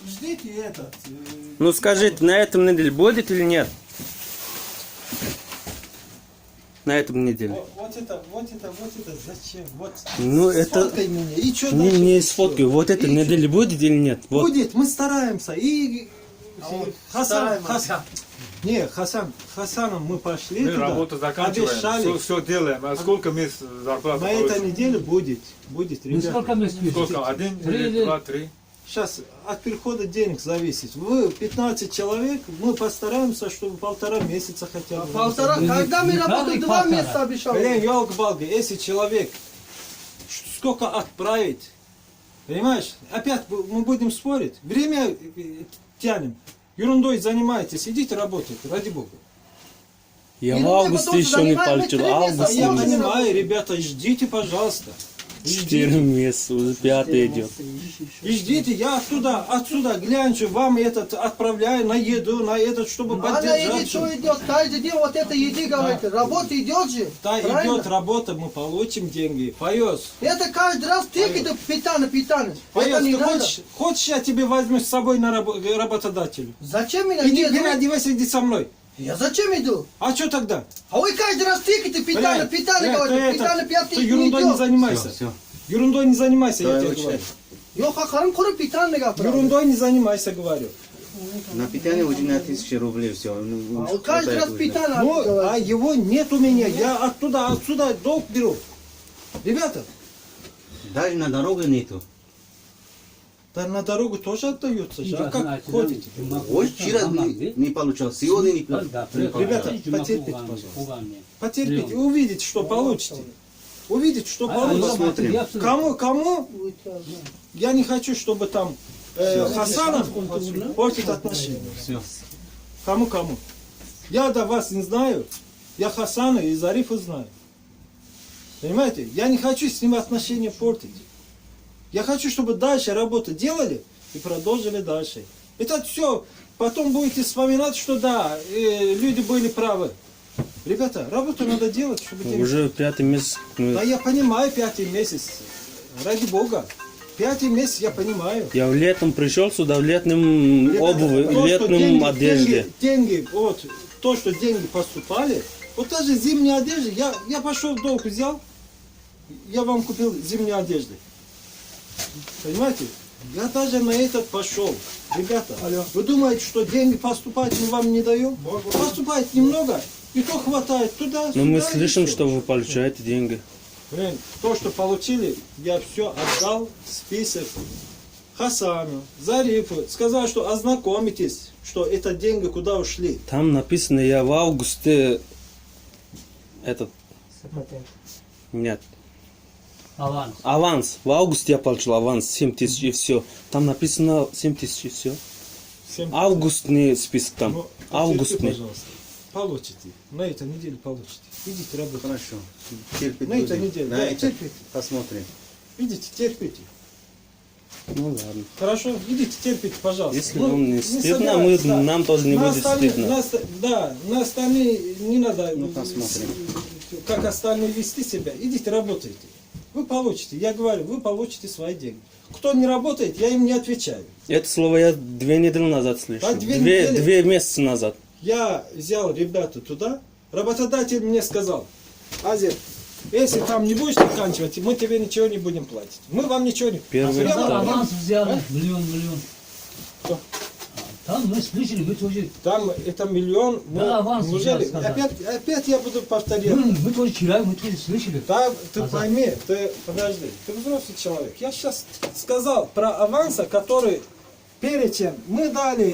ждите этот. Ну скажите, на этом неделе будет или нет? На этом неделе. Вот это, зачем? Вот, Ну это... сфоткай меня, и что Не, дальше? не сфоткаю. Вот эта И неделя будет или нет? Вот. Будет, мы стараемся. И Хасан, стараемся. Хасаном мы пошли Мы туда, работу заканчиваем, обещали. все делаем. А сколько месяцев зарплаты На этой получим? неделе будет, Ну сколько ребята. месяцев? Сколько? Один, Три или два, три? Сейчас от перехода денег зависит. Вы 15 человек, мы постараемся, чтобы 1,5 месяца хотя бы. Полтора, когда мы работаем, 2 месяца обещал. Блин, елка-балка, если человек сколько отправить, понимаешь, опять мы будем спорить, время тянем, ерундой занимаетесь, идите работайте, ради бога. Я И в ну, августе потом еще не занимаем получил. 3 месяца, Август Я не понимаю, ребята, ждите, пожалуйста. 4 месяца, уже 5 идет. И ждите, я отсюда глянчу, вам этот отправляю на еду, на этот, чтобы Она едет, поддержать. что идет, каждый день вот это еди, говорите, работа идет же. Да, правильно? идет работа, мы получим деньги. Поёс, Это каждый раз тыкает питание. Это Поёс, не ты надо. хочешь, я тебе возьму с собой на работодателю? Зачем меня? Иди, Нет, переодевайся, иди со мной. я зачем иду? А что тогда? А вы каждый раз тыкаете питание, Блядь, говорите, ты питание 5 ты тысяч не ерундой не идет. занимайся. Все. Ерундой не занимайся, я Да, тебе лучше. говорю. Yok karım kuru питание говорю. Ерундой не занимайся, говорю. На питание уже на 1000 рублей все. А каждый раз питание Ну, а говорит. его нет у меня, я отсюда долг беру. Ребята, Даже на дороге нету. да на дорогу тоже отдается же. А как ходите? Ой, вчера не получал, сегодня не получал. Ребята, потерпите, пожалуйста. Потерпите, увидите, что получите. Увидите, что получите. посмотрим. Кому? Я не хочу, чтобы там Хасанов портит отношения. Все. Кому? Я до вас не знаю. Я Хасана и Зарифа знаю. Понимаете? Я не хочу с ним отношения портить. Я хочу, чтобы дальше работу делали и продолжили дальше. Это все. Потом будете вспоминать, что да, люди были правы. Ребята, работу надо делать, чтобы деньги... Уже 5 месяц. Да я понимаю, 5-й месяц. Ради бога. 5-й месяц я понимаю. Я в летом пришел сюда, в летном Ребята, обуви, то, в что летном одежде. деньги, вот, то, что деньги поступали, вот даже зимняя одежда, я пошел в долг взял, я вам купил зимнюю одежду. Понимаете? Я даже на этот пошел. Ребята, вы думаете, что деньги поступают, мы вам не даем? Поступает немного, и то хватает туда, Но мы сюда, и слышим, всё. что вы получаете деньги. Блин, то, что получили, я все отдал, список Хасану, Зарифу. Сказал, что ознакомитесь, что это деньги куда ушли. Там написано, я в августе... Этот... Нет. Аванс. Аванс. В августе я получил аванс 7000 и все. Там написано 7000 и все. 7 Августный список там. Ну, потерпите, Августный. пожалуйста. Получите. На этой неделе получите. Идите работать. Хорошо. Терпеть На этой будем. неделе. На Да, это терпите. посмотрим. Идите, терпите. Ну ладно. Хорошо? Идите, терпите, пожалуйста. Если Ну, вам не стыдно, мы, собирайтесь, да. нам тоже не На будет остальные- стыдно. Да, на остальные не надо, Ну, посмотрим. как остальные вести себя. Идите, работайте. Вы получите, я говорю, вы получите свои деньги. Кто не работает, я им не отвечаю. Это слово я 2 недели назад слышал. А, 2 недели? 2 месяца назад. Я взял ребята туда, работодатель мне сказал: Азер, если там не будешь заканчивать, мы тебе ничего не будем платить. Мы вам ничего не... Первый Я раз. вам- Аванс взяли, миллион. Кто? Там мы слышали, мы тоже... Там это миллион. Да, аванс неужели? взял, сказал. Опять я буду повторять. Мы тоже читаем, мы тоже слышали. Да, ты Азар. пойми, подожди, ты взрослый человек. Я сейчас сказал про аванса, который перед чем мы дали